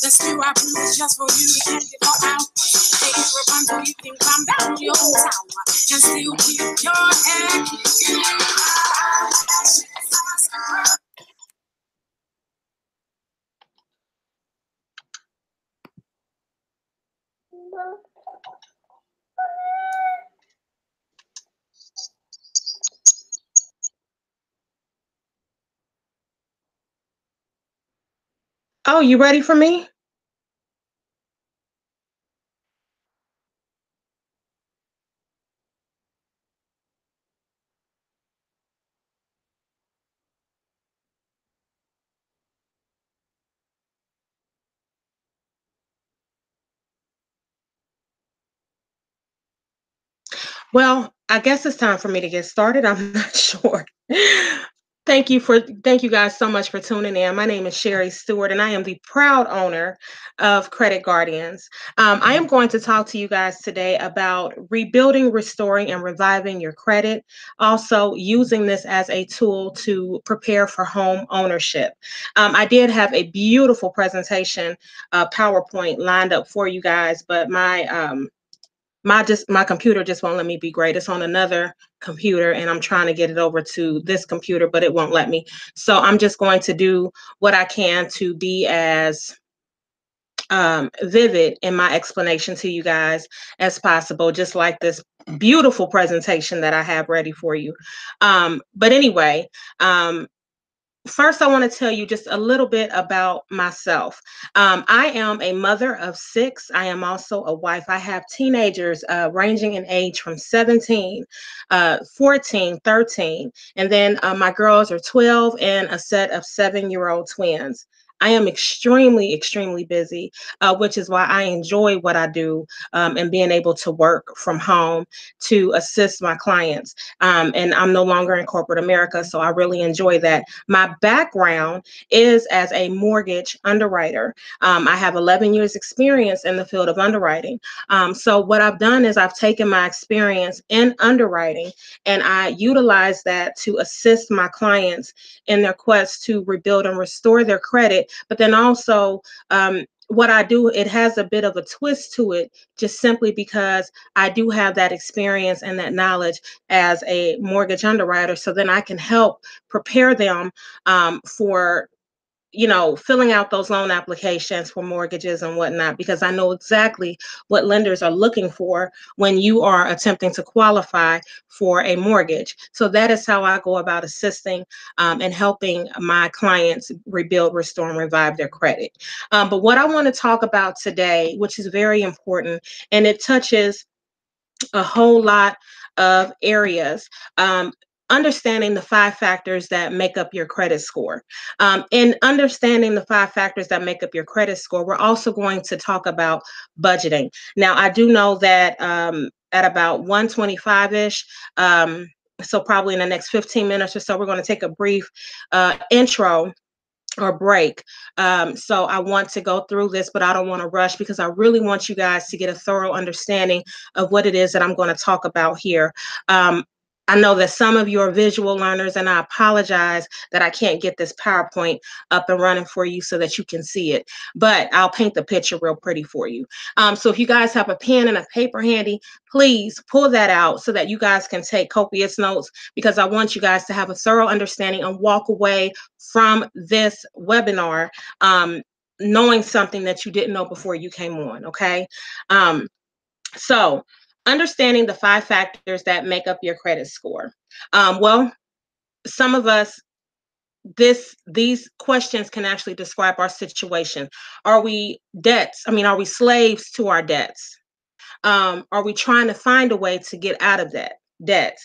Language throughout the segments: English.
Just do I do this just for you and get her out. Take you run so you can climb down your tower and still keep your head. Oh, you ready for me? Well, I guess it's time for me to get started. I'm not sure. Thank you guys so much for tuning in. My name is Sharry Stewart, and I am the proud owner of Credit Guardians. I am going to talk to you guys today about rebuilding, restoring, and reviving your credit. Also, using this as a tool to prepare for home ownership. I did have a beautiful presentation, PowerPoint lined up for you guys, but my computer just won't let me be great. It's on another computer and I'm trying to get it over to this computer, but it won't let me. So I'm just going to do what I can to be as vivid in my explanation to you guys as possible, just like this beautiful presentation that I have ready for you. But anyway, first, I want to tell you just a little bit about myself. I am a mother of 6. I am also a wife. I have teenagers ranging in age from 17, 14, 13, and then my girls are 12 and a set of 7-year-old twins. I am extremely, extremely busy, which is why I enjoy what I do and being able to work from home to assist my clients. And I'm no longer in corporate America, so I really enjoy that. My background is as a mortgage underwriter. I have 11 years experience in the field of underwriting. So what I've done is I've taken my experience in underwriting and I utilize that to assist my clients in their quest to rebuild and restore their credit. But then also, what I do, it has a bit of a twist to it, just simply because I do have that experience and that knowledge as a mortgage underwriter. So then I can help prepare them for filling out those loan applications for mortgages and whatnot, because I know exactly what lenders are looking for when you are attempting to qualify for a mortgage. So that is how I go about assisting and helping my clients rebuild, restore, and revive their credit. But what I want to talk about today, which is very important, and it touches a whole lot of areas. Understanding the 5 factors that make up your credit score. In understanding the 5 factors that make up your credit score, we're also going to talk about budgeting. Now, I do know that at about 125-ish, so probably in the next 15 minutes or so, we're going to take a brief intro or break. So I want to go through this, but I don't want to rush because I really want you guys to get a thorough understanding of what it is that I'm going to talk about here. I know that some of you are visual learners, and I apologize that I can't get this PowerPoint up and running for you so that you can see it, but I'll paint the picture real pretty for you. So if you guys have a pen and a paper handy, please pull that out so that you guys can take copious notes, because I want you guys to have a thorough understanding and walk away from this webinar knowing something that you didn't know before you came on, okay? So understanding the 5 factors that make up your credit score. Well, some of us, these questions can actually describe our situation. Are we are we slaves to our debts? Are we trying to find a way to get out of that debt?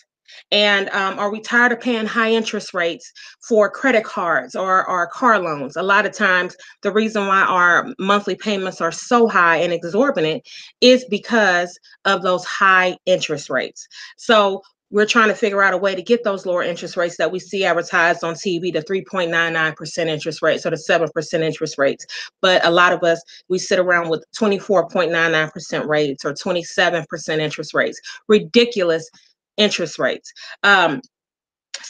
And are we tired of paying high interest rates for credit cards or car loans? A lot of times, the reason why our monthly payments are so high and exorbitant is because of those high interest rates. So we're trying to figure out a way to get those lower interest rates that we see advertised on TV, the 3.99% interest rates or the 7% interest rates. But a lot of us, we sit around with 24.99% rates or 27% interest rates. Ridiculous interest rates.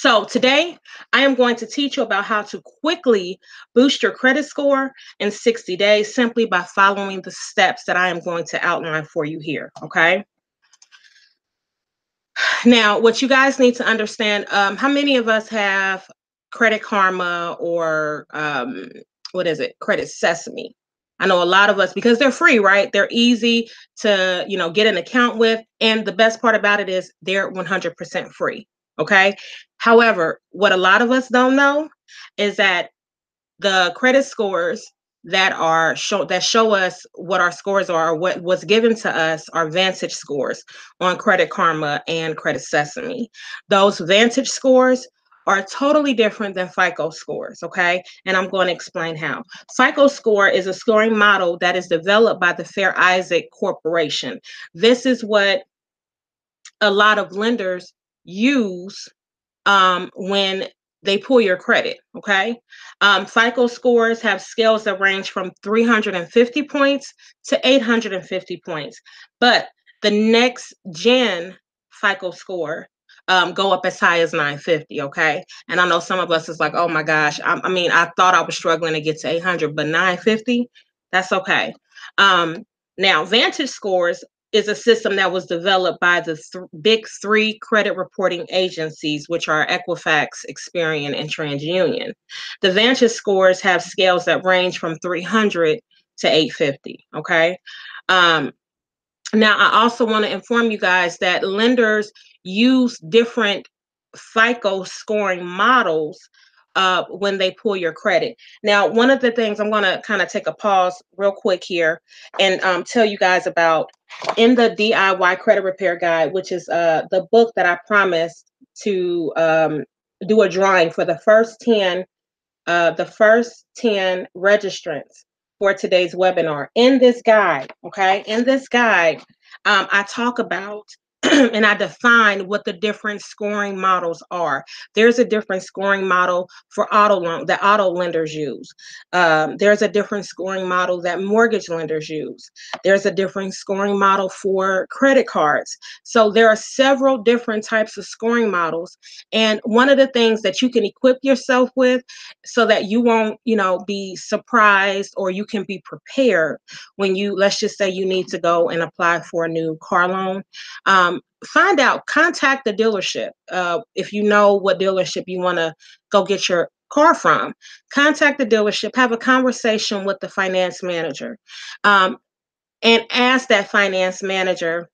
So today I am going to teach you about how to quickly boost your credit score in 60 days simply by following the steps that I am going to outline for you here. Okay. Now, what you guys need to understand, how many of us have Credit Karma or what is it? Credit Sesame. I know a lot of us because they're free, right? They're easy to, get an account with. And the best part about it is they're 100% free. Okay. However, what a lot of us don't know is that the credit scores that show us what our scores are, or what was given to us, are Vantage scores on Credit Karma and Credit Sesame. Those Vantage scores are totally different than FICO scores, okay? And I'm going to explain how. FICO score is a scoring model that is developed by the Fair Isaac Corporation. This is what a lot of lenders use when they pull your credit. Okay. FICO scores have scales that range from 350 points to 850 points. But the next gen FICO score go up as high as 950. Okay. And I know some of us is like, oh my gosh. I thought I was struggling to get to 800, but 950, that's okay. Now, Vantage scores is a system that was developed by the big three credit reporting agencies, which are Equifax, Experian, and TransUnion. The Vantage scores have scales that range from 300 to 850. Okay. Um, Now, I also want to inform you guys that lenders use different FICO scoring models when they pull your credit. Now, one of the things I'm going to kind of take a pause real quick here and tell you guys about in the DIY Credit Repair Guide, which is the book that I promised to do a drawing for the first 10 registrants for today's webinar. In this guide, okay, I talk about and I define what the different scoring models are. There's a different scoring model for auto loan that auto lenders use. There's a different scoring model that mortgage lenders use. There's a different scoring model for credit cards. So there are several different types of scoring models. And one of the things that you can equip yourself with so that you won't, be surprised, or you can be prepared when let's just say you need to go and apply for a new car loan. Contact the dealership. If you know what dealership you want to go get your car from, contact the dealership, have a conversation with the finance manager, and ask that finance manager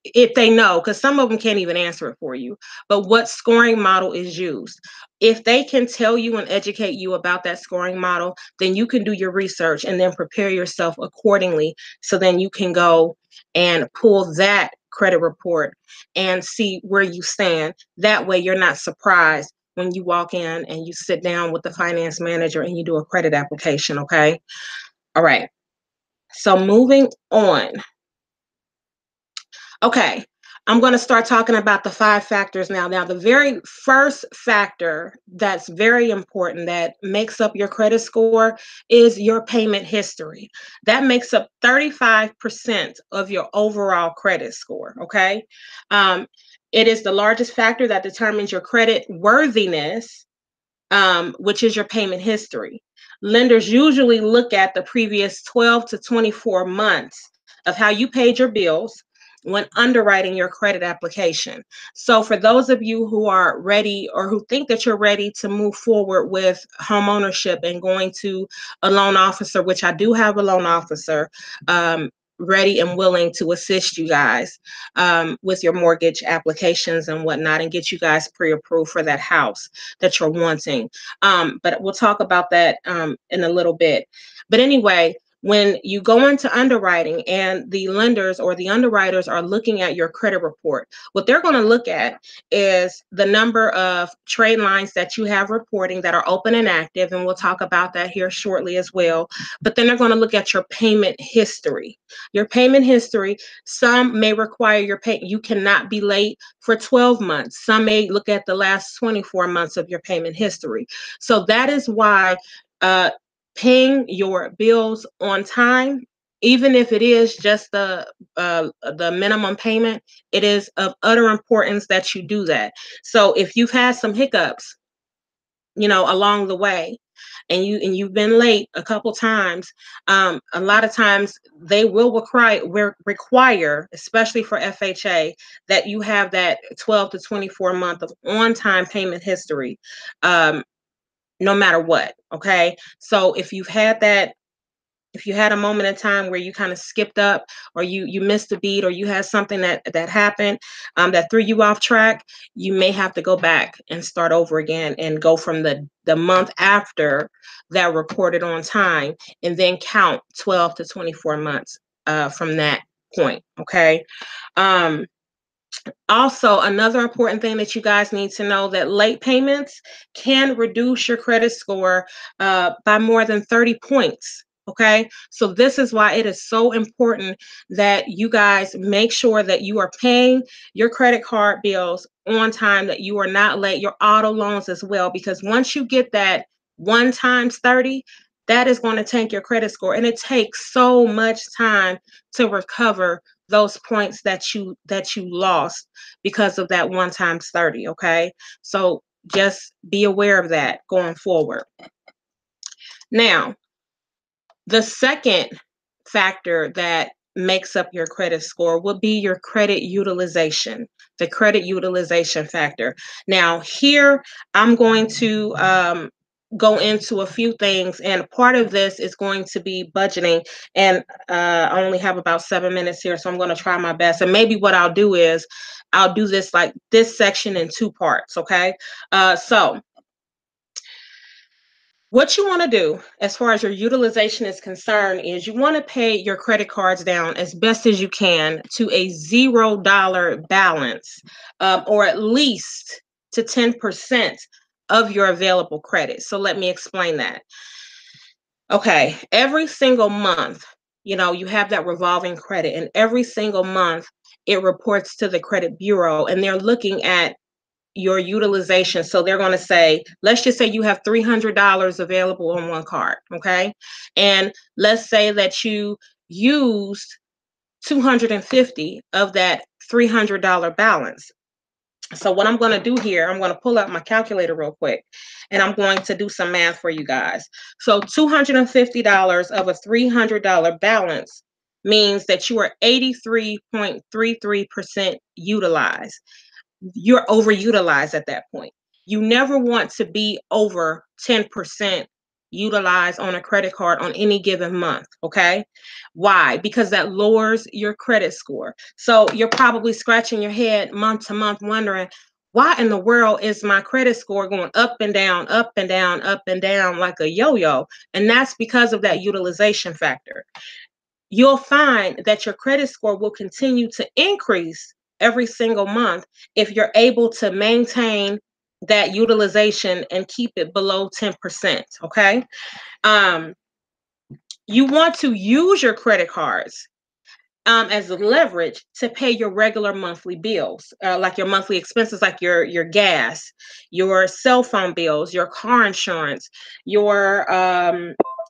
if they know, because some of them can't even answer it for you, but what scoring model is used. If they can tell you and educate you about that scoring model, then you can do your research and then prepare yourself accordingly. So then you can go and pull that credit report and see where you stand. That way you're not surprised when you walk in and you sit down with the finance manager and you do a credit application. Okay. All right. So moving on. Okay, I'm going to start talking about the 5 factors now. Now, the very first factor that's very important that makes up your credit score is your payment history. That makes up 35% of your overall credit score, okay? It is the largest factor that determines your credit worthiness, which is your payment history. Lenders usually look at the previous 12 to 24 months of how you paid your bills when underwriting your credit application. So for those of you who are ready or who think that you're ready to move forward with home ownership and going to a loan officer, which I do have a loan officer, ready and willing to assist you guys with your mortgage applications and whatnot, and get you guys pre-approved for that house that you're wanting. But we'll talk about that in a little bit. But anyway, when you go into underwriting and the lenders or the underwriters are looking at your credit report, what they're going to look at is the number of trade lines that you have reporting that are open and active. And we'll talk about that here shortly as well. But then they're going to look at your payment history. Your payment history, some may require your pay. You cannot be late for 12 months. Some may look at the last 24 months of your payment history. So that is why paying your bills on time even if it is just the minimum payment, it is of utter importance that you do that. So if you've had some hiccups, along the way, and you've been late a couple times, a lot of times they will require, especially for FHA, that you have that 12 to 24 month of on time payment history, um, no matter what. Okay, so if you had a moment in time where you kind of skipped up, or you missed a beat, or you had something that happened, that threw you off track, you may have to go back and start over again and go from the month after that reported on time, and then count 12 to 24 months from that point. Okay. um, Also, another important thing that you guys need to know, that late payments can reduce your credit score by more than 30 points. Okay, so this is why it is so important that you guys make sure that you are paying your credit card bills on time, that you are not late, your auto loans as well, because once you get that 1 times 30, that is going to tank your credit score, and it takes so much time to recover those points that you lost because of that 1 times 30. Okay, so just be aware of that going forward. Now, the second factor that makes up your credit score would be your credit utilization, the credit utilization factor. Now, here I'm going to go into a few things, and part of this is going to be budgeting. And I only have about 7 minutes here, so I'm going to try my best. And maybe what I'll do is I'll do this, like this section, in two parts. Okay, so what you want to do as far as your utilization is concerned is you want to pay your credit cards down as best as you can to a $0 balance, or at least to 10% of your available credit. So let me explain that. Okay, every single month, you have that revolving credit, and every single month it reports to the credit bureau, and they're looking at your utilization. So they're going to say, let's just say you have $300 available on one card. Okay. And let's say that you used 250 of that $300 balance. So what I'm going to do here, I'm going to pull out my calculator real quick, and I'm going to do some math for you guys. So $250 of a $300 balance means that you are 83.33% utilized. You're overutilized at that point. You never want to be over 10% utilized on a credit card on any given month. Okay. Why? Because that lowers your credit score. So you're probably scratching your head month to month, wondering, why in the world is my credit score going up and down, up and down, up and down like a yo yo? And that's because of that utilization factor. You'll find that your credit score will continue to increase every single month if you're able to maintain that utilization and keep it below 10%. Okay. Um, you want to use your credit cards as leverage to pay your regular monthly bills, like your monthly expenses, like your gas, your cell phone bills, your car insurance, your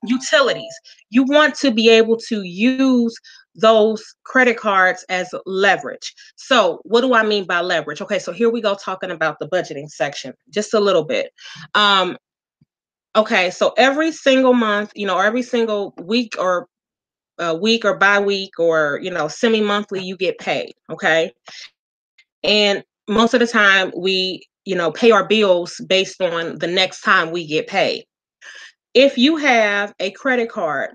utilities. You want to be able to use those credit cards as leverage. So, what do I mean by leverage? Okay, so here we go, talking about the budgeting section just a little bit. Um, okay, so every single month, or every single week, or a week, or bi-week, or semi-monthly, you get paid. Okay, and most of the time we pay our bills based on the next time we get paid. If you have a credit card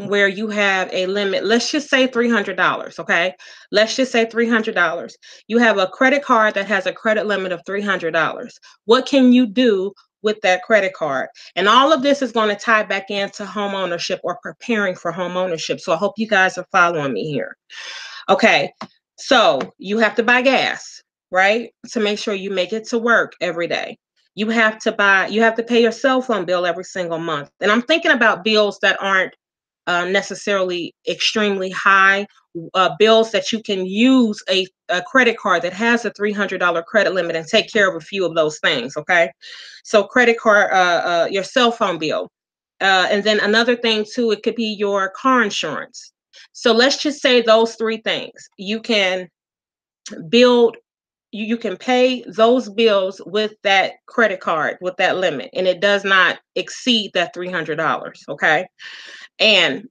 where you have a limit, let's just say $300. Okay, let's just say $300. You have a credit card that has a credit limit of $300. What can you do with that credit card? And all of this is going to tie back into home ownership, or preparing for home ownership. So I hope you guys are following me here. Okay, so you have to buy gas, right? To make sure you make it to work every day. You have to pay your cell phone bill every single month. And I'm thinking about bills that aren't necessarily extremely high, bills that you can use a credit card that has a $300 credit limit and take care of a few of those things. Okay, so credit card, your cell phone bill, And then another thing too, it could be your car insurance. So let's just say those three things. You can build, you can pay those bills with that credit card, with that limit, and it does not exceed that $300. Okay. And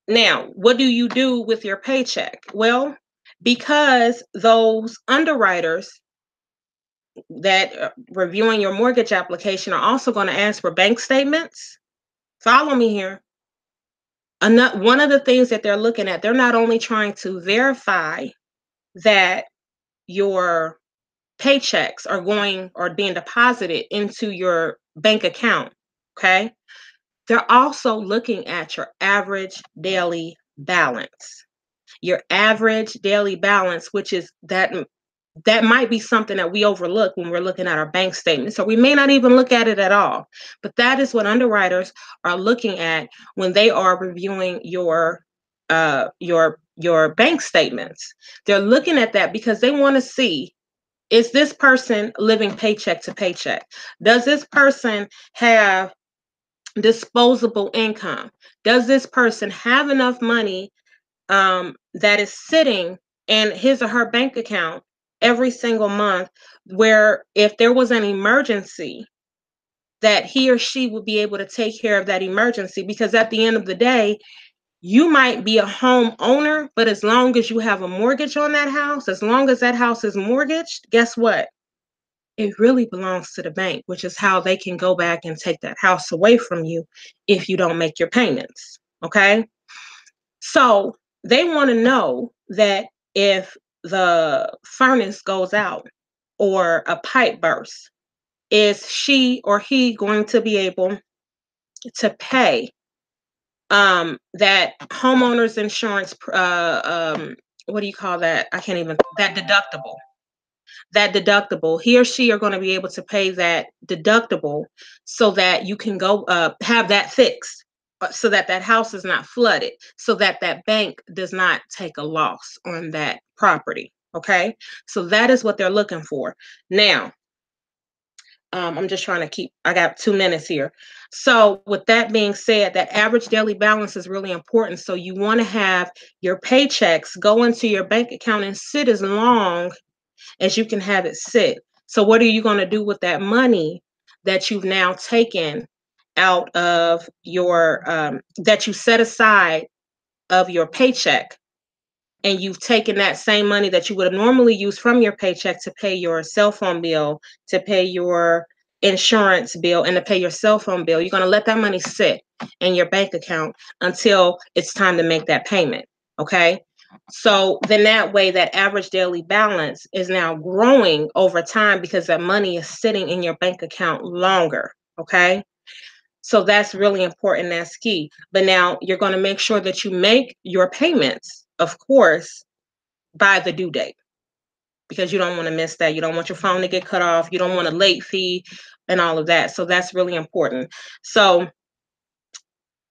now, what do you do with your paycheck? Well, because those underwriters that reviewing your mortgage application are also going to ask for bank statements. Follow me here. One of the things that they're looking at, they're not only trying to verify that your paychecks are going or being deposited into your bank account, okay? They're also looking at your average daily balance. Your average daily balance, which is that might be something that we overlook when we're looking at our bank statement. So we may not even look at it at all. But that is what underwriters are looking at when they are reviewing your bank statements. They're looking at that because they want to see, is this person living paycheck to paycheck? Does this person have disposable income? Does this person have enough money that is sitting in his or her bank account every single month, where if there was an emergency, that he or she would be able to take care of that emergency? Because at the end of the day, you might be a homeowner, but as long as you have a mortgage on that house, as long as that house is mortgaged, guess what? It really belongs to the bank, which is how they can go back and take that house away from you if you don't make your payments. Okay. So they want to know that if the furnace goes out or a pipe bursts, is she or he going to be able to pay that homeowner's insurance? What do you call that? I can't even, that deductible. That deductible, he or she are going to be able to pay that deductible so that you can go have that fixed, so that that house is not flooded, so that that bank does not take a loss on that property. Okay, so that is what they're looking for. Now, I'm just trying to keep, I got 2 minutes here. So with that being said, that average daily balance is really important. So you want to have your paychecks go into your bank account and sit as long as you can have it sit. So what are you going to do with that money that you've now taken out of your that you set aside of your paycheck, and you've taken that same money that you would have normally used from your paycheck to pay your cell phone bill, to pay your insurance bill, and to pay your cell phone bill? You're going to let that money sit in your bank account until it's time to make that payment. Okay. So then that way, that average daily balance is now growing over time because that money is sitting in your bank account longer. Okay. So that's really important. That's key. But now you're going to make sure that you make your payments, of course, by the due date, because you don't want to miss that. You don't want your phone to get cut off. You don't want a late fee and all of that. So that's really important. So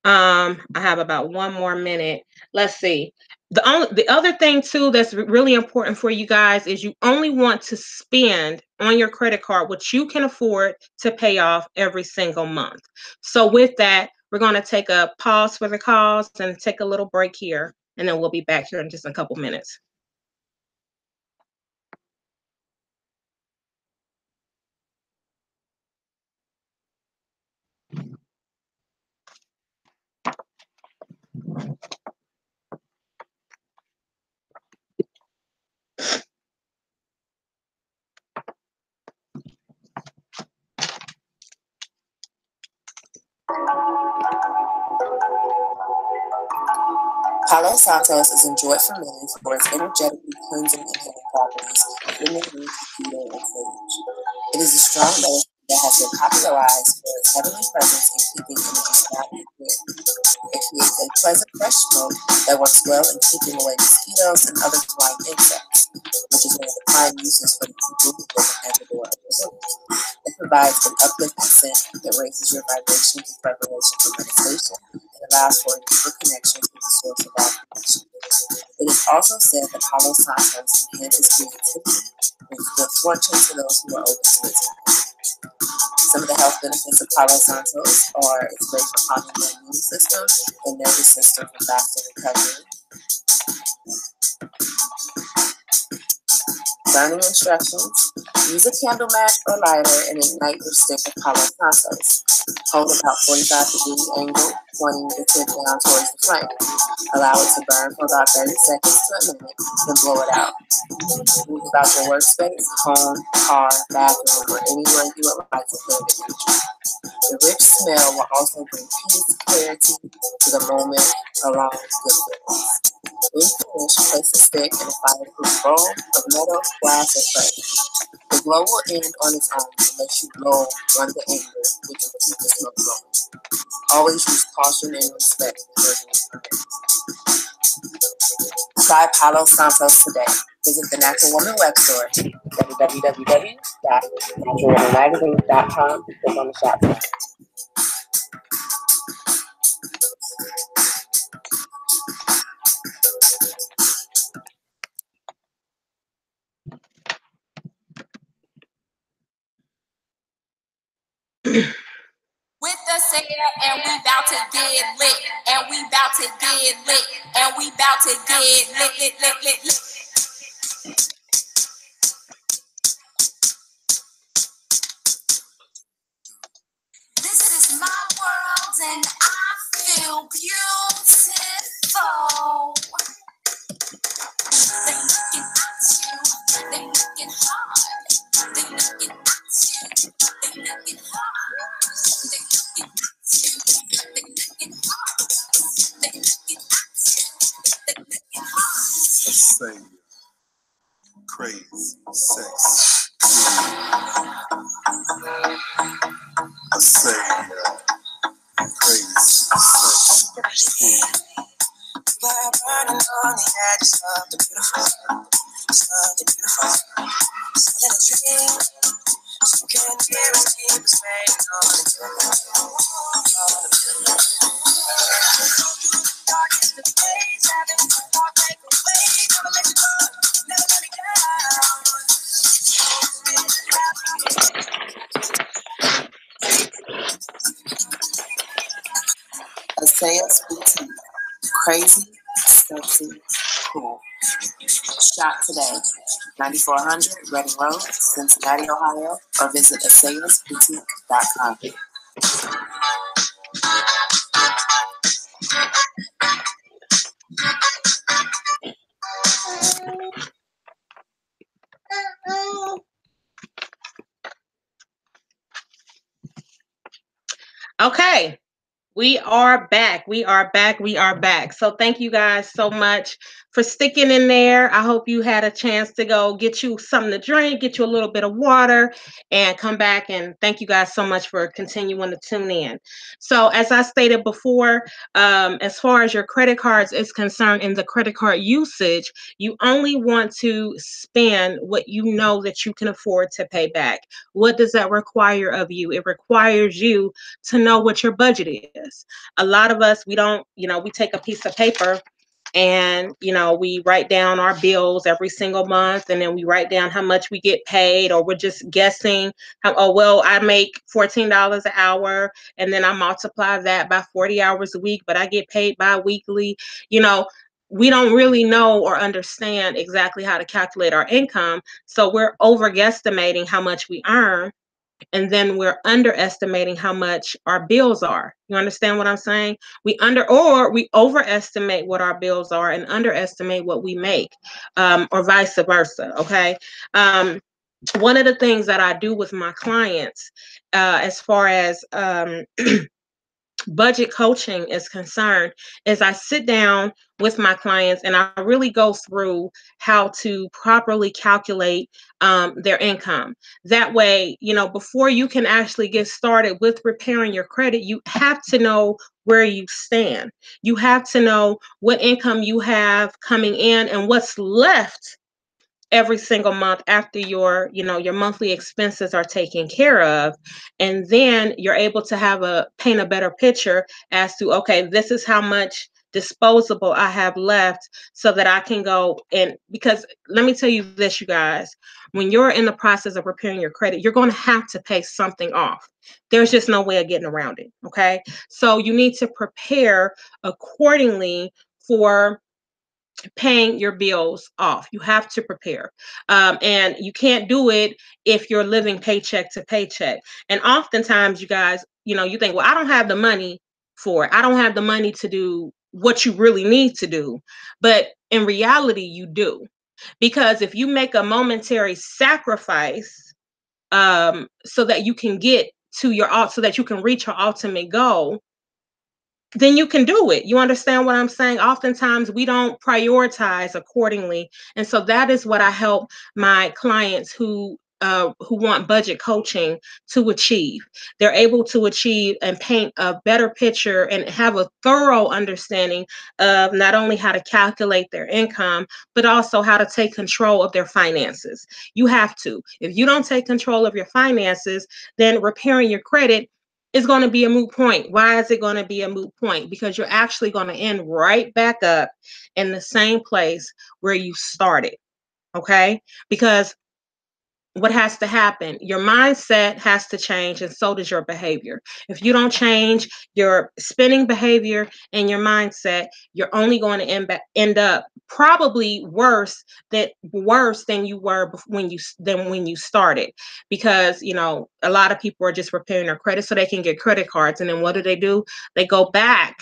I have about 1 more minute. Let's see. The other thing too that's really important for you guys is you only want to spend on your credit card what you can afford to pay off every single month. So with that, we're going to take a pause for the calls and take a little break here, and then we'll be back here in just a couple minutes. Palo Santos is enjoyed for many for its energetically cleansing and healing properties within the green mosquito and sage. It is a strong medicine that has been popularized for its heavenly presence in keeping energy stagnant and clear. It creates a pleasant, fresh smoke that works well in keeping away mosquitoes and other flying insects, which is one of the prime uses for the people who live at the door of your home. It provides an uplifting scent that raises your vibrations in preparation for meditation and allows for a deeper connection with the source of all creation. It is also said that Palo Santos enhances creativity, brings good fortune to those who are open to its Some of the health benefits of Palo Santos are it's great for calming the immune system and nervous system for faster recovery. Burning instructions. Use a candle match or lighter and ignite your stick of Palo Santos. Hold about 45-degree angle, pointing the tip down towards the flame. Allow it to burn for about 30 seconds to a minute, then blow it out. Move about your workspace, home, car, bathroom, or anywhere you would like to feel the energy. The rich smell will also bring peace, clarity to the moment, along with good feelings. When finished, place the stick in a fireproof bowl of metal, glass, or clay. The glow will end on its own unless you blow on the anger, which will keep the smoke going. Always use caution and respect in your time. Try Palo Santos today. Visit the Natural Woman web store, www.naturalwomanmagazine.com. Click on the shop tab. With the singer, and we bout to get lit, and we bout to get lit, and we bout to get lit. This is my world, and I feel beautiful. They looking at you, they looking hard, they looking at you, they looking hard, they looking at you, they looking hard, they looking at you, they looking hard. A savior, crazy, sex, a savior, crazy, sex, We're burning on the edges of the beautiful, something beautiful, something a dream. So can hear us keep us waiting on the beautiful, darkest of days, having to walk away, never let you go, never let me Asayas Boutique. Crazy, sexy, cool. Shop today. 9400 Reading Road, Cincinnati, Ohio, or visit asayasboutique.com. Okay. We are back. We are back. We are back. So thank you guys so much for sticking in there. I hope you had a chance to go get you something to drink, get you a little bit of water, and come back. And thank you guys so much for continuing to tune in. So as I stated before, as far as your credit cards is concerned in the credit card usage, you only want to spend what you know that you can afford to pay back. What does that require of you? It requires you to know what your budget is. A lot of us, we don't, we take a piece of paper and, we write down our bills every single month, and then we write down how much we get paid, or we're just guessing how, oh, well, I make $14 an hour, and then I multiply that by 40 hours a week, but I get paid bi-weekly. We don't really know or understand exactly how to calculate our income. So we're overestimating how much we earn, and then we're underestimating how much our bills are. You understand what I'm saying? We overestimate what our bills are and underestimate what we make, or vice versa. Okay. One of the things that I do with my clients, as far as budget coaching is concerned, is I sit down with my clients and I really go through how to properly calculate their income. That way, before you can actually get started with repairing your credit, you have to know where you stand. You have to know what income you have coming in and what's left every single month after your monthly expenses are taken care of. And then you're able to paint a better picture as to, okay, this is how much disposable I have left so that I can go and, because let me tell you this, you guys, when you're in the process of repairing your credit, you're going to have to pay something off. There's just no way of getting around it. Okay. So you need to prepare accordingly for paying your bills off. You have to prepare. And you can't do it if you're living paycheck to paycheck. And oftentimes, you guys, you think, well, I don't have the money for it. I don't have the money to do what you really need to do. But in reality, you do. Because if you make a momentary sacrifice, so that you can get to so that you can reach your ultimate goal, then you can do it. You understand what I'm saying? Oftentimes we don't prioritize accordingly. And so that is what I help my clients who want budget coaching to achieve. They're able to achieve and paint a better picture and have a thorough understanding of not only how to calculate their income, but also how to take control of their finances. You have to. If you don't take control of your finances, then repairing your credit is going to be a moot point. Why is it going to be a moot point? Because you're actually going to end right back up in the same place where you started. Okay? Because what has to happen? Your mindset has to change, and so does your behavior. If you don't change your spending behavior and your mindset, you're only going to end up probably worse than you were when you started. Because a lot of people are just repairing their credit so they can get credit cards, and then what do? They go back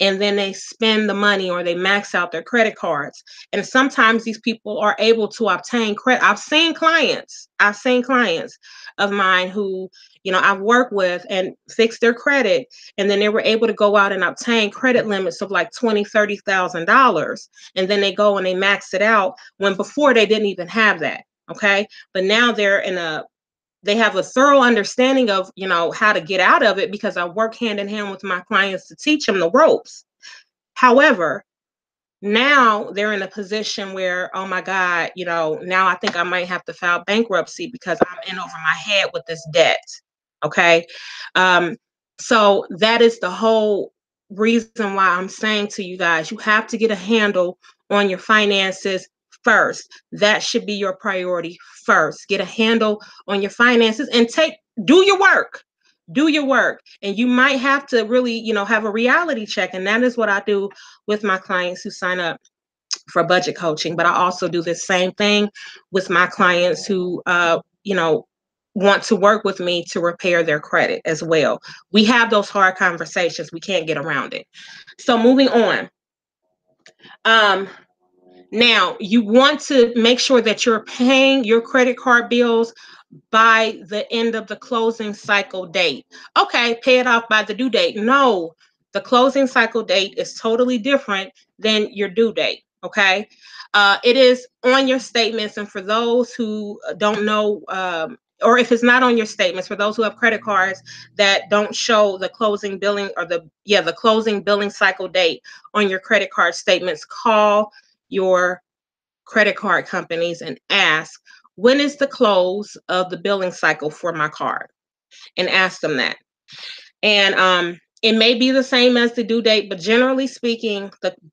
and then they spend the money or they max out their credit cards. And sometimes these people are able to obtain credit. I've seen clients of mine who, I've worked with and fixed their credit. And then they were able to go out and obtain credit limits of like $20,000, $30,000. And then they go and they max it out when before they didn't even have that. Okay. But now they have a thorough understanding of, how to get out of it, because I work hand in hand with my clients to teach them the ropes. However, now they're in a position where, oh my God, now I think I might have to file bankruptcy because I'm in over my head with this debt. Okay. Um, so that is the whole reason why I'm saying to you guys, you have to get a handle on your finances first. That should be your priority first. Get a handle on your finances and do your work. Do your work. And you might have to really, have a reality check. And that is what I do with my clients who sign up for budget coaching. But I also do the same thing with my clients who, want to work with me to repair their credit as well. We have those hard conversations. We can't get around it. So moving on. Now, you want to make sure that you're paying your credit card bills by the end of the closing cycle date. Okay, pay it off by the due date. No, the closing cycle date is totally different than your due date. Okay, it is on your statements, and for those who don't know, or if it's not on your statements, for those who have credit cards that don't show the closing billing or the closing billing cycle date on your credit card statements, call your credit card companies and ask, when is the close of the billing cycle for my card? And ask them that. And it may be the same as the due date, but generally speaking,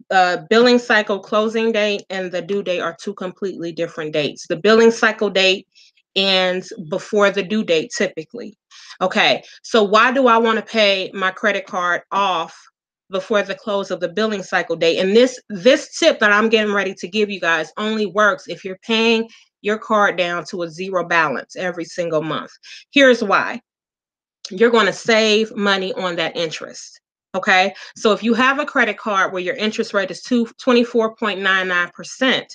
the billing cycle closing date and the due date are two completely different dates. The billing cycle date ends before the due date typically. Okay, so why do I want to pay my credit card off before the close of the billing cycle date? And this tip that I'm getting ready to give you guys only works if you're paying your card down to a zero balance every single month. Here's why. You're going to save money on that interest. Okay. So if you have a credit card where your interest rate is 24.99%,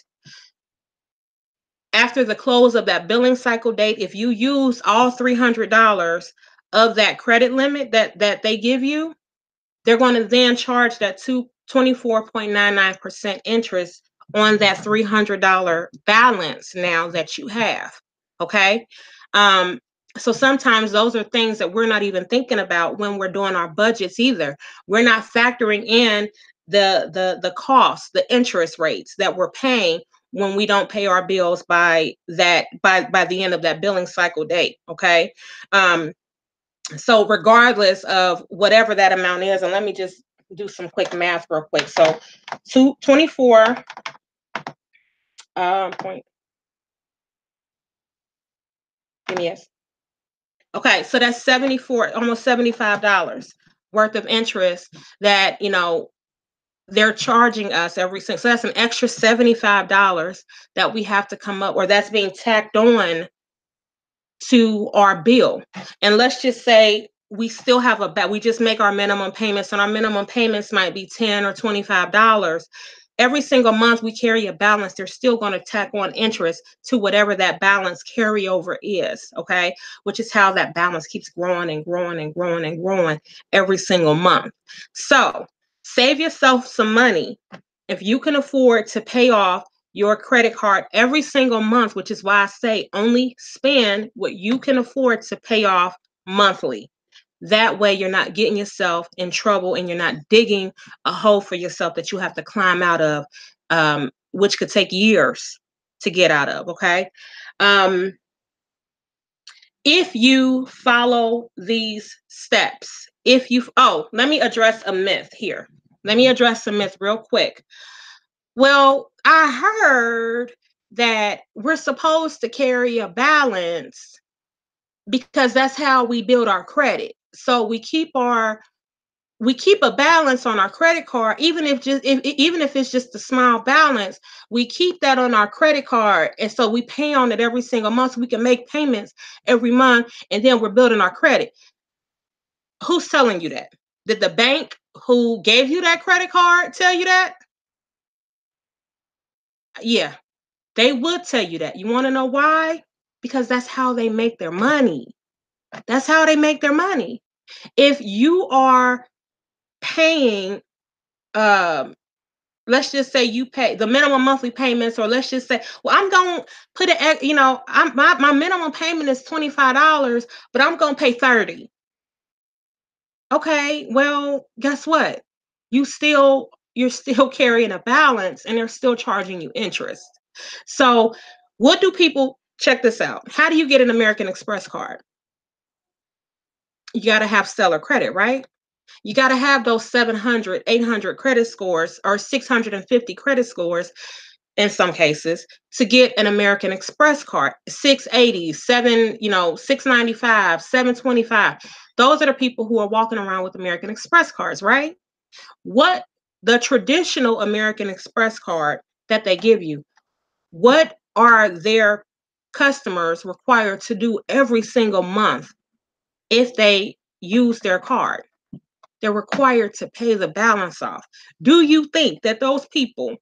after the close of that billing cycle date, if you use all $300 of that credit limit that they give you, they're going to then charge that 24.99% interest on that $300 balance now that you have. Okay. So sometimes those are things that we're not even thinking about when we're doing our budgets either. We're not factoring in the costs, the interest rates that we're paying when we don't pay our bills by the end of that billing cycle date. Okay. So regardless of whatever that amount is, and let me just do some quick math real quick. So 224 point. Give me yes. Okay, so that's 74, almost $75 worth of interest that, they're charging us every single. So that's an extra $75 that we have to come up, or that's being tacked on to our bill. And let's just say we still have we just make our minimum payments, and our minimum payments might be $10 or $25. Every single month we carry a balance, they're still going to tack on interest to whatever that balance carryover is, okay? Which is how that balance keeps growing and growing and growing and growing every single month. So save yourself some money. If you can afford to pay off your credit card every single month, which is why I say only spend what you can afford to pay off monthly. That way you're not getting yourself in trouble and you're not digging a hole for yourself that you have to climb out of, which could take years to get out of, okay? If you follow these steps, let me address a myth here. Let me address a myth real quick. Well, I heard that we're supposed to carry a balance because that's how we build our credit. So we keep a balance on our credit card, even if it's just a small balance, we keep that on our credit card. And so we pay on it every single month. So we can make payments every month, and then we're building our credit. Who's telling you that? Did the bank who gave you that credit card tell you that? Yeah, they would tell you that. You want to know why? Because that's how they make their money. That's how they make their money. If you are paying, let's just say you pay the minimum monthly payments, or let's just say, well, I'm going to put my minimum payment is $25, but I'm going to pay 30. Okay, well, guess what? You're still carrying a balance, and they're still charging you interest. So what do people, check this out. How do you get an American Express card? You got to have stellar credit, right? You got to have those 700, 800 credit scores, or 650 credit scores in some cases, to get an American Express card. 680, 695, 725. Those are the people who are walking around with American Express cards, right? What the traditional American Express card that they give you, what are their customers required to do every single month if they use their card? They're required to pay the balance off. Do you think that those people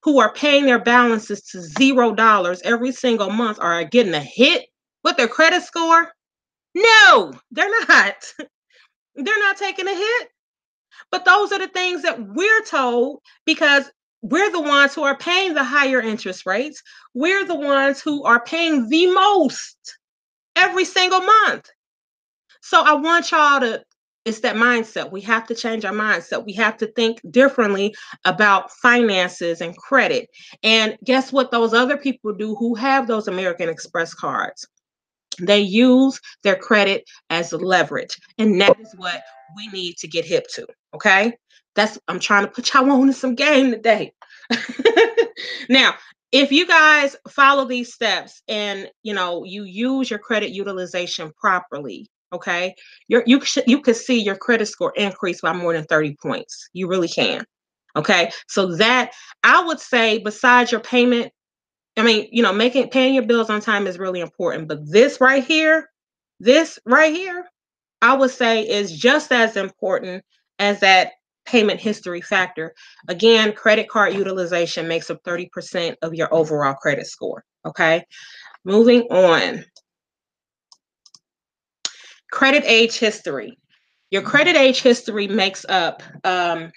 who are paying their balances to $0 every single month are getting a hit with their credit score? No, they're not. They're not taking a hit. But those are the things that we're told, because we're the ones who are paying the higher interest rates. We're the ones who are paying the most every single month. So I want y'all to, it's that mindset. We have to change our mindset. We have to think differently about finances and credit. And guess what those other people do who have those American Express cards? They use their credit as leverage. And that is what we need to get hip to. Okay. I'm trying to put y'all on to some game today. Now, if you guys follow these steps and you use your credit utilization properly, okay, you could see your credit score increase by more than 30 points. You really can. Okay. So that, I would say, besides your payment, I mean, paying your bills on time is really important, but this right here, I would say is just as important as that payment history factor. Again, credit card utilization makes up 30% of your overall credit score. Okay. Moving on. Credit age history. Your credit age history makes up 15%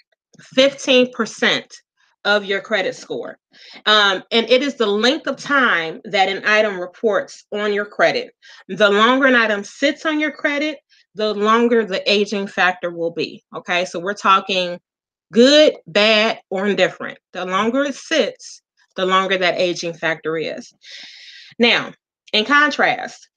of your credit score. And it is the length of time that an item reports on your credit. The longer an item sits on your credit, the longer the aging factor will be. Okay, so we're talking good, bad, or indifferent. The longer it sits, the longer that aging factor is. Now, in contrast,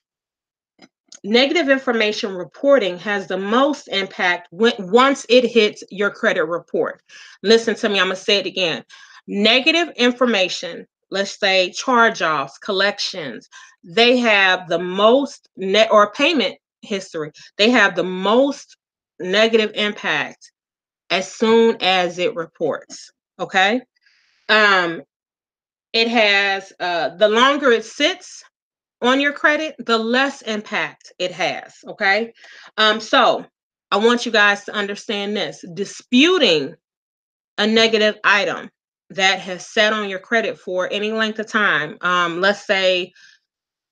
negative information reporting has the most impact once it hits your credit report. Listen to me, I'm going to say it again. Negative information, let's say charge-offs, collections, they have the most net or payment history. They have the most negative impact as soon as it reports. Okay. Um, it has the longer it sits on your credit, the less impact it has. Okay. So I want you guys to understand this. Disputing a negative item that has sat on your credit for any length of time, let's say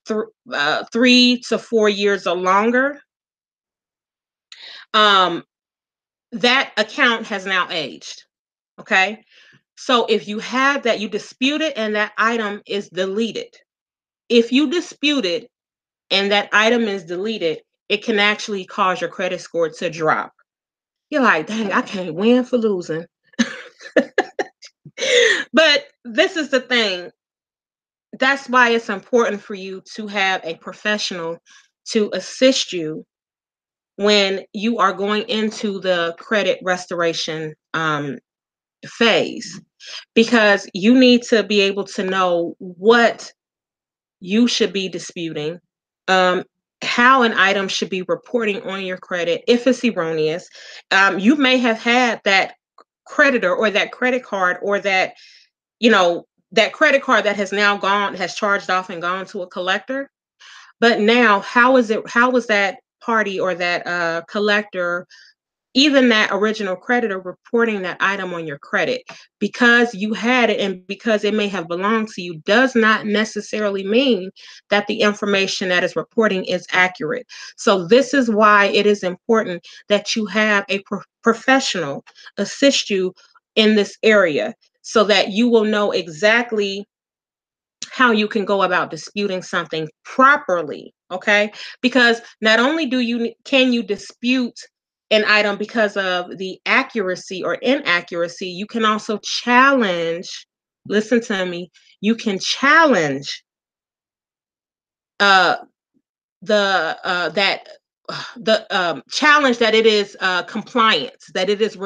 3 to 4 years or longer, um, that account has now aged. Okay. So if you have that, you dispute it and that item is deleted. If you dispute it and that item is deleted, it can actually cause your credit score to drop. You're like, dang, I can't win for losing. But this is the thing. That's why it's important for you to have a professional to assist you when you are going into the credit restoration phase, because you need to be able to know what you should be disputing, um, how an item should be reporting on your credit if it's erroneous. You may have had that creditor or that credit card or that, you know, that credit card that has now gone, has charged off and gone to a collector. But now, how was that party or that collector, even that original creditor, reporting that item on your credit? Because you had it and because it may have belonged to you does not necessarily mean that the information that is reporting is accurate. So this is why it is important that you have a professional assist you in this area so that you will know exactly how you can go about disputing something properly. Okay, because not only can you dispute an item because of the accuracy or inaccuracy, you can also challenge, listen to me, you can challenge uh that the challenge that it is compliance, that it is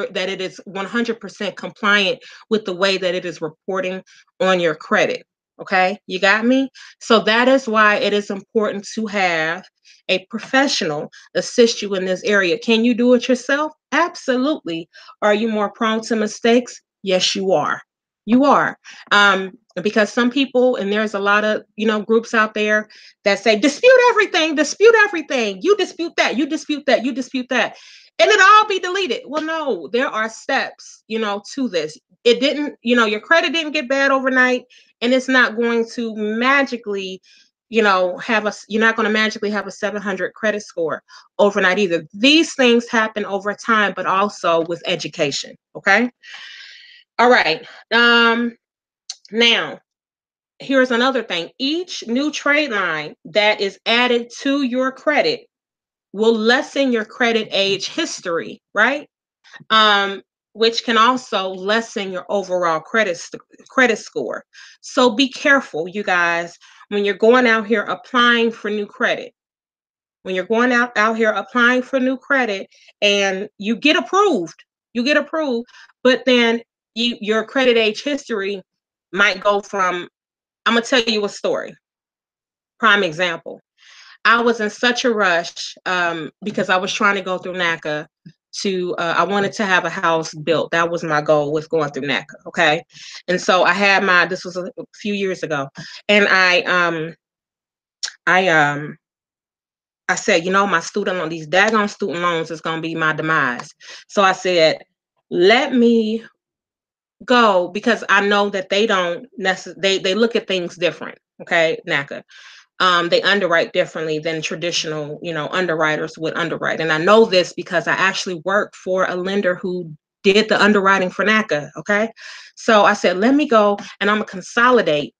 100% compliant with the way that it is reporting on your credit. Okay, you got me? So that is why it is important to have a professional assist you in this area. Can you do it yourself? Absolutely. Are you more prone to mistakes? Yes, you are. You are. Because some people, and there's a lot of, groups out there that say dispute everything, you dispute that, you dispute that, you dispute that, and it all be deleted. Well, no, there are steps, to this. It didn't, your credit didn't get bad overnight, and it's not going to magically, you're not going to magically have a 700 credit score overnight either. These things happen over time, but also with education. Okay. All right. Now, here's another thing. Each new trade line that is added to your credit will lessen your credit age history, right? Which can also lessen your overall credit score. So be careful, you guys, when you're going out here applying for new credit. When you're going out here applying for new credit and you get approved, but then your credit age history might go from, I'm gonna tell you a story. Prime example. I was in such a rush because I was trying to go through NACA I wanted to have a house built. That was my goal with going through NACA. Okay. And so this was a few years ago. And I said, my these daggone student loans is going to be my demise. So I said, let me go, because I know that they don't necessarily, they look at things different. Okay. NACA. They underwrite differently than traditional, underwriters would underwrite. And I know this because I actually worked for a lender who did the underwriting for NACA. Okay. So I said, let me go and I'm going to consolidate.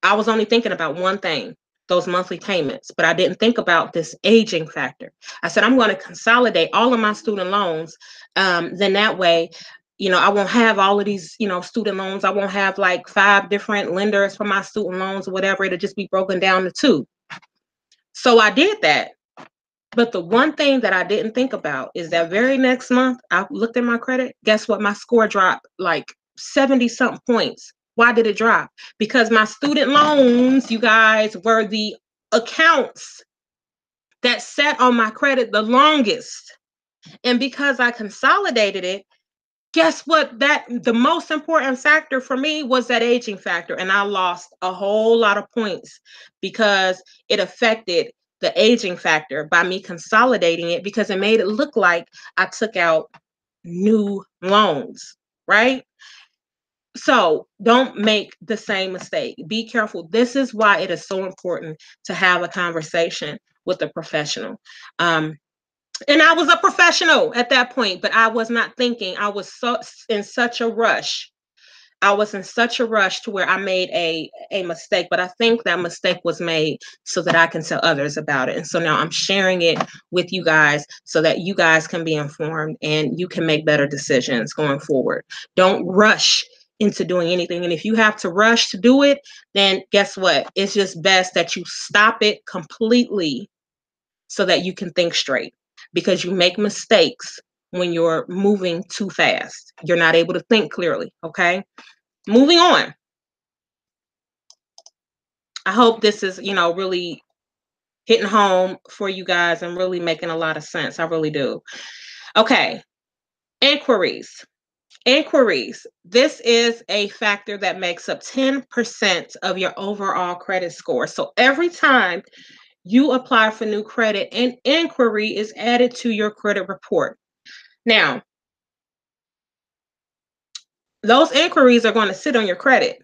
I was only thinking about one thing, those monthly payments, but I didn't think about this aging factor. I said, I'm going to consolidate all of my student loans. Then that way, I won't have all of these, student loans. I won't have like 5 different lenders for my student loans or whatever. It'll just be broken down to 2. So I did that. But the one thing that I didn't think about is that very next month, I looked at my credit. Guess what? My score dropped like 70 something points. Why did it drop? Because my student loans, you guys, were the accounts that sat on my credit the longest. And because I consolidated it, guess what? That the most important factor for me was that aging factor. And I lost a whole lot of points because it affected the aging factor by me consolidating it, because it made it look like I took out new loans, right? So don't make the same mistake. Be careful. This is why it is so important to have a conversation with a professional. And I was a professional at that point, but I was not thinking. I was so in such a rush. I was in such a rush to where I made a mistake, but I think that mistake was made so that I can tell others about it. And so now I'm sharing it with you guys so that you guys can be informed and you can make better decisions going forward. Don't rush into doing anything. And if you have to rush to do it, then guess what? It's just best that you stop it completely so that you can think straight, because you make mistakes when you're moving too fast. You're not able to think clearly. Okay. Moving on. I hope this is, really hitting home for you guys and really making a lot of sense. I really do. Okay. Inquiries. Inquiries. This is a factor that makes up 10% of your overall credit score. So every time you apply for new credit, an inquiry is added to your credit report. Now, those inquiries are going to sit on your credit.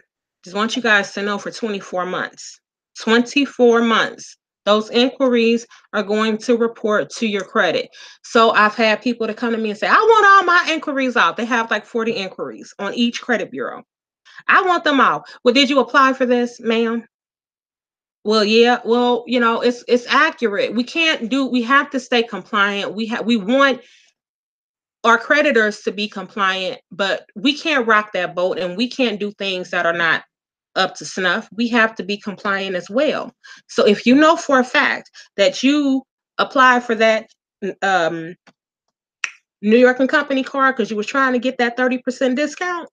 Just want you guys to know for 24 months. 24 months. Those inquiries are going to report to your credit. So I've had people to come to me and say, I want all my inquiries out. They have like 40 inquiries on each credit bureau. I want them out. Well, did you apply for this, ma'am? Well, yeah. Well, it's accurate. We have to stay compliant. We want our creditors to be compliant, but we can't rock that boat and we can't do things that are not up to snuff. We have to be compliant as well. So if you know for a fact that you applied for that um, New York and Company card because you were trying to get that 30% discount,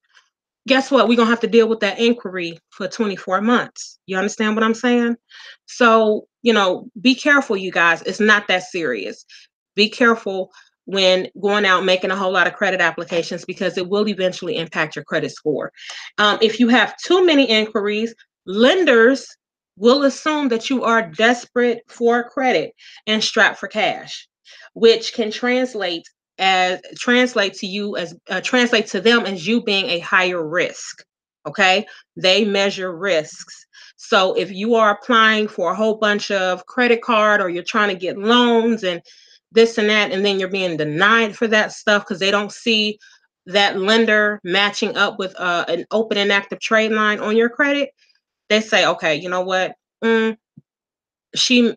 guess what? We're going to have to deal with that inquiry for 24 months. You understand what I'm saying? So, be careful, you guys. It's not that serious. Be careful when going out making a whole lot of credit applications, because it will eventually impact your credit score. If you have too many inquiries, lenders will assume that you are desperate for credit and strapped for cash, which can translate to them as you being a higher risk. Okay, they measure risks. So if you are applying for a whole bunch of credit card, or you're trying to get loans and this and that, and then you're being denied for that stuff because they don't see that lender matching up with an open and active trade line on your credit, they say, okay, you know what? She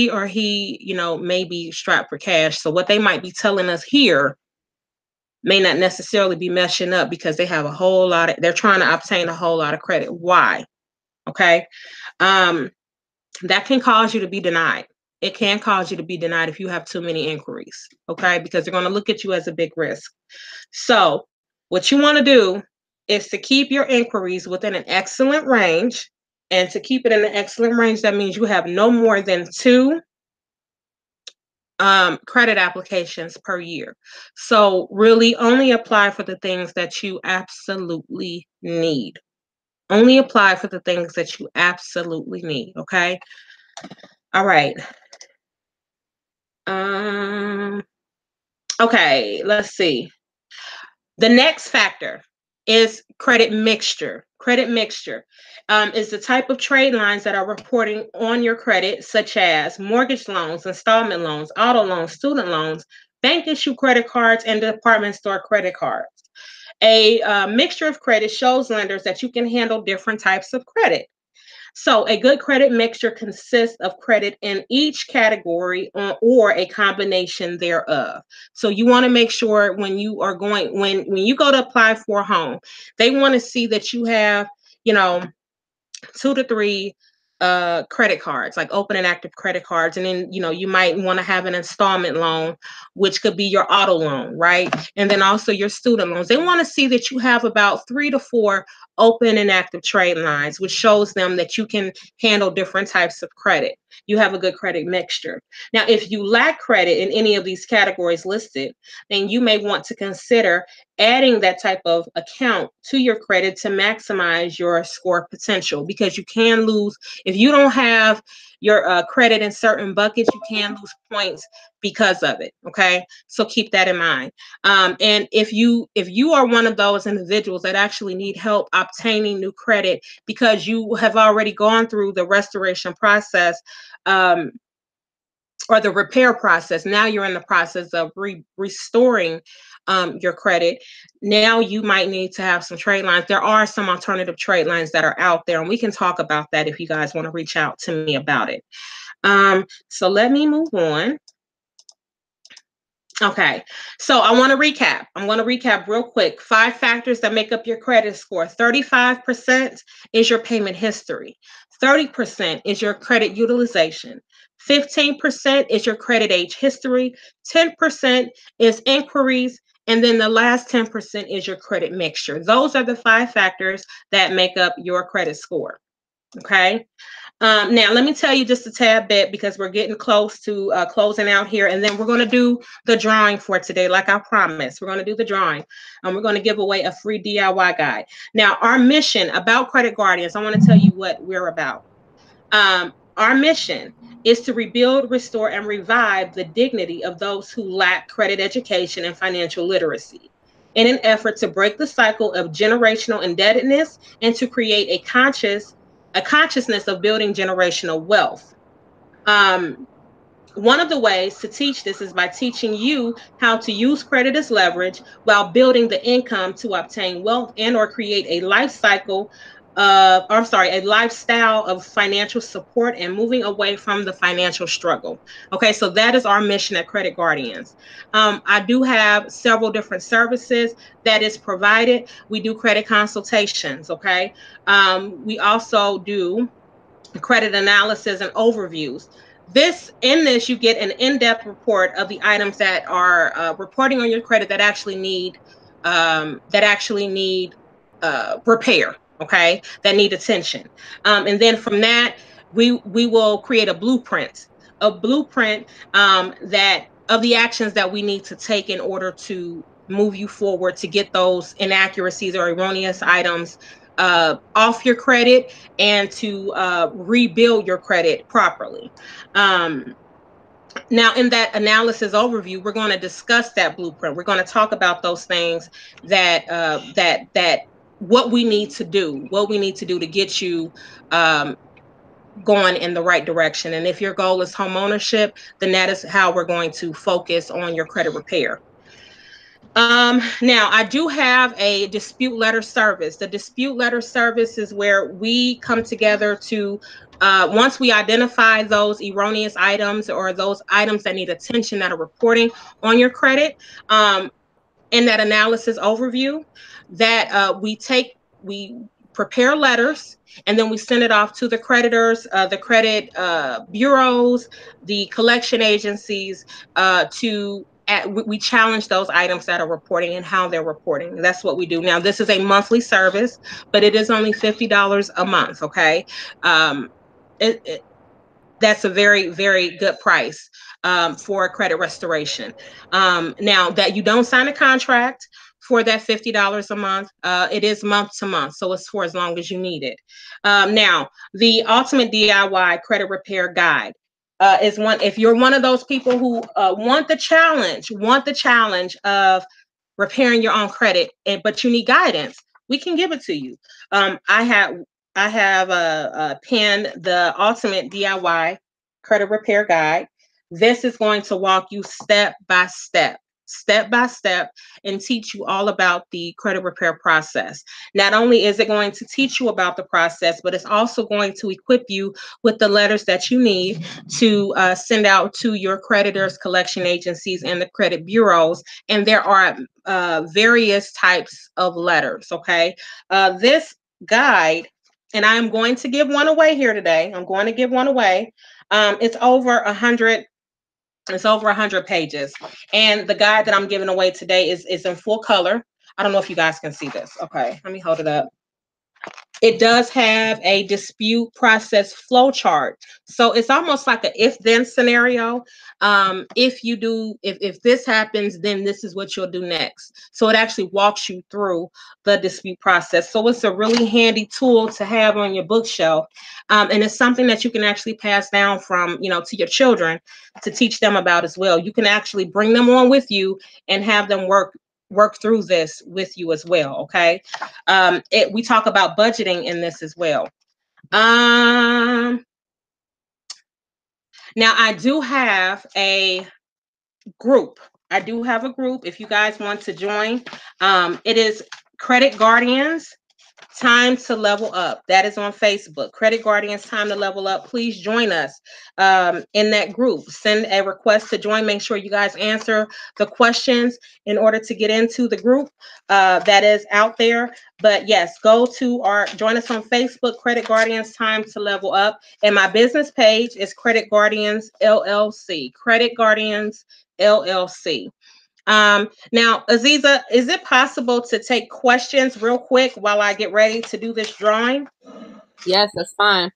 or he, may be strapped for cash. So what they might be telling us here may not necessarily be meshing up, because they have they're trying to obtain a whole lot of credit. Why? Okay. That can cause you to be denied. It can cause you to be denied if you have too many inquiries. Okay. Because they're going to look at you as a big risk. So what you want to do is to keep your inquiries within an excellent range. And to keep it in an excellent range, that means you have no more than 2 credit applications per year. So really only apply for the things that you absolutely need. Only apply for the things that you absolutely need. Okay. All right. Okay, let's see. The next factor is credit mixture. Credit mixture is the type of trade lines that are reporting on your credit, such as mortgage loans, installment loans, auto loans, student loans, bank issue credit cards, and department store credit cards. A mixture of credit shows lenders that you can handle different types of credit. So a good credit mixture consists of credit in each category or a combination thereof. So you want to make sure when you are when you go to apply for a home, they want to see that you have, 2 to 3 credit cards, like open and active credit cards. And then, you might want to have an installment loan, which could be your auto loan, right? And then also your student loans. They want to see that you have about 3 to 4 open and active trade lines, which shows them that you can handle different types of credit. You have a good credit mixture. Now, if you lack credit in any of these categories listed, then you may want to consider adding that type of account to your credit to maximize your score potential, because you can lose if you don't have your credit in certain buckets. You can lose points because of it. Okay, so keep that in mind. And if you are one of those individuals that actually need help obtaining new credit because you have already gone through the restoration process, um, or the repair process, now you're in the process of restoring your credit. Now you might need to have some trade lines. There are some alternative trade lines that are out there, and we can talk about that if you guys want to reach out to me about it. So let me move on. Okay, so I want to recap. I'm going to recap real quick. 5 factors that make up your credit score. 35% is your payment history. 30% is your credit utilization. 15% is your credit age history. 10% is inquiries. And then the last 10% is your credit mixture. Those are the 5 factors that make up your credit score. Okay. Now, let me tell you just a tad bit, because we're getting close to closing out here, and then we're going to do the drawing for today. Like I promised, we're going to do the drawing, and we're going to give away a free DIY guide. Now, our mission about Credit Guardians, I want to tell you what we're about. Our mission is to rebuild, restore, and revive the dignity of those who lack credit education and financial literacy, in an effort to break the cycle of generational indebtedness and to create a consciousness of building generational wealth. Um, One of the ways to teach this is by teaching you how to use credit as leverage while building the income to obtain wealth and or create a a lifestyle of financial support and moving away from the financial struggle. Okay, so that is our mission at Credit Guardians. I do have several different services that is provided. We do credit consultations. Okay, we also do credit analysis and overviews. In this, you get an in-depth report of the items that are reporting on your credit that actually need repair. Okay, that need attention. And then from that, we will create a blueprint that of the actions that we need to take in order to move you forward to get those inaccuracies or erroneous items off your credit and to rebuild your credit properly. Um, Now, in that analysis overview, we're going to discuss that blueprint. We're going to talk about those things that what we need to do to get you um, going in the right direction. And if your goal is home ownership, then that is how we're going to focus on your credit repair. Now I do have a dispute letter service. The dispute letter service is where we come together to, once we identify those erroneous items or those items that need attention that are reporting on your credit, um, in that analysis overview, that we prepare letters, and then we send it off to the creditors, the credit bureaus, the collection agencies, we challenge those items that are reporting and how they're reporting. That's what we do. Now, this is a monthly service, but it is only $50 a month. Okay. Um, it, that's a very, very good price for credit restoration. Now, that you don't sign a contract for that $50 a month, it is month to month, so it's for as long as you need it. Now, the Ultimate DIY Credit Repair Guide is one. If you're one of those people who want the challenge of repairing your own credit, but you need guidance, we can give it to you. I have a penned the Ultimate DIY Credit Repair Guide. This is going to walk you step by step, and teach you all about the credit repair process. Not only is it going to teach you about the process, but it's also going to equip you with the letters that you need to send out to your creditors, collection agencies, and the credit bureaus. And there are various types of letters. Okay, this guide and I am going to give one away here today. I'm going to give one away. It's over 100. It's over 100 pages, and the guide that I'm giving away today is in full color. I don't know if you guys can see this. Okay, let me hold it up. It does have a dispute process flow chart. So it's almost like a if-then scenario. If this happens, then this is what you'll do next. So it actually walks you through the dispute process. So it's a really handy tool to have on your bookshelf. And it's something that you can actually pass down from, to your children to teach them about as well. You can actually bring them on with you and have them work through this with you as well. Okay. We talk about budgeting in this as well. Now I do have a group. If you guys want to join. It is Credit Guardians Time to Level Up. That is on Facebook. Credit Guardians Time to Level Up. Please join us in that group. Send a request to join. Make sure you guys answer the questions in order to get into the group that is out there. But yes, join us on Facebook, Credit Guardians Time to Level Up. And my business page is Credit Guardians LLC. Credit Guardians LLC. Now, Aziza, is it possible to take questions real quick while I get ready to do this drawing? Yes, that's fine.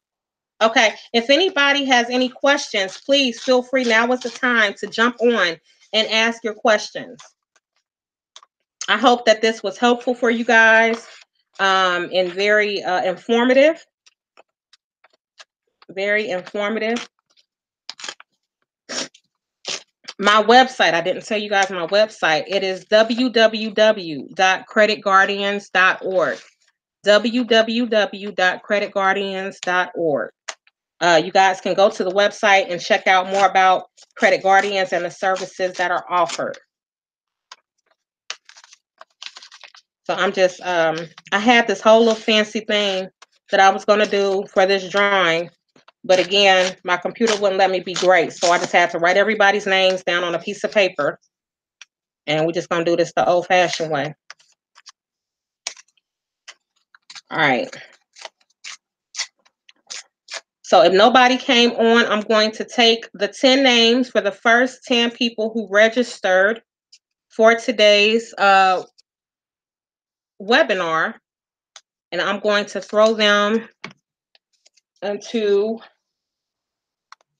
Okay. If anybody has any questions, please feel free. Now is the time to jump on and ask your questions. I hope that this was helpful for you guys and very informative. Very informative. My website, I didn't tell you guys my website. It is www.creditguardians.org. www.creditguardians.org. You guys can go to the website and check out more about Credit Guardians and the services that are offered. So I'm just, I had this whole little fancy thing that I was going to do for this drawing. But again, my computer wouldn't let me be great. So I just had to write everybody's names down on a piece of paper. And we're just going to do this the old-fashioned way. All right. So if nobody came on, I'm going to take the 10 names for the first 10 people who registered for today's webinar, and I'm going to throw them into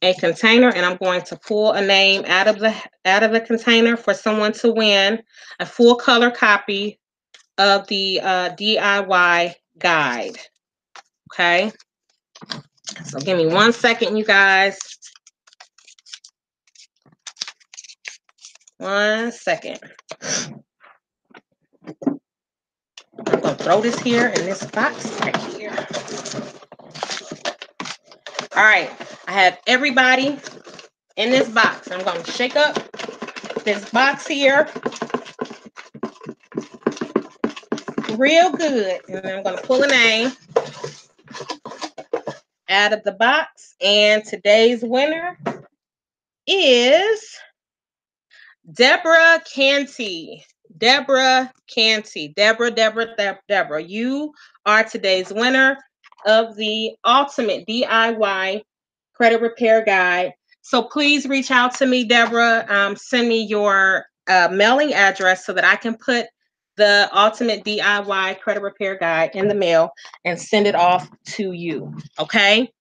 a container, and I'm going to pull a name out of the container for someone to win a full color copy of the DIY guide. Okay. So give me 1 second, you guys. 1 second. I'm going to throw this here in this box right here. All right. I have everybody in this box. I'm going to shake up this box here real good. And I'm going to pull a name out of the box. And today's winner is Deborah Canty. Deborah Canty. Deborah. You are today's winner of the Ultimate DIY Credit Repair Guide. So please reach out to me, Deborah. Send me your mailing address so that I can put the Ultimate DIY Credit Repair Guide in the mail and send it off to you. Okay?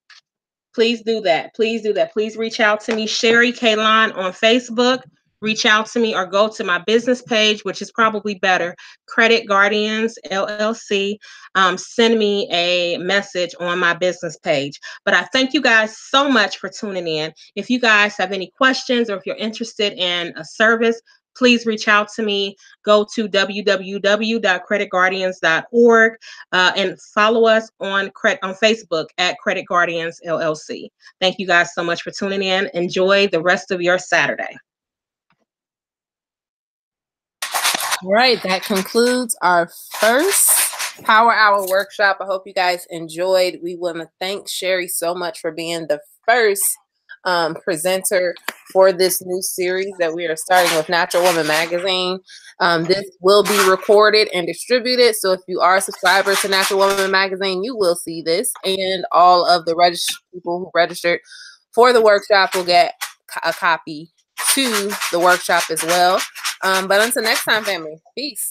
Please do that. Please do that. Please reach out to me, Sharry Kaylon on Facebook. Reach out to me or go to my business page, which is probably better, Credit Guardians LLC. Send me a message on my business page. But I thank you guys so much for tuning in. If you guys have any questions or if you're interested in a service, please reach out to me. Go to www.creditguardians.org and follow us on Facebook at Credit Guardians LLC. Thank you guys so much for tuning in. Enjoy the rest of your Saturday. All right, that concludes our first Power Hour workshop. I hope you guys enjoyed. We want to thank Sharry so much for being the first presenter for this new series that we are starting with Natural Woman Magazine. This will be recorded and distributed. So if you are a subscriber to Natural Woman Magazine, you will see this. And all of the people who registered for the workshop will get a copy to the workshop as well. But until next time, family, peace.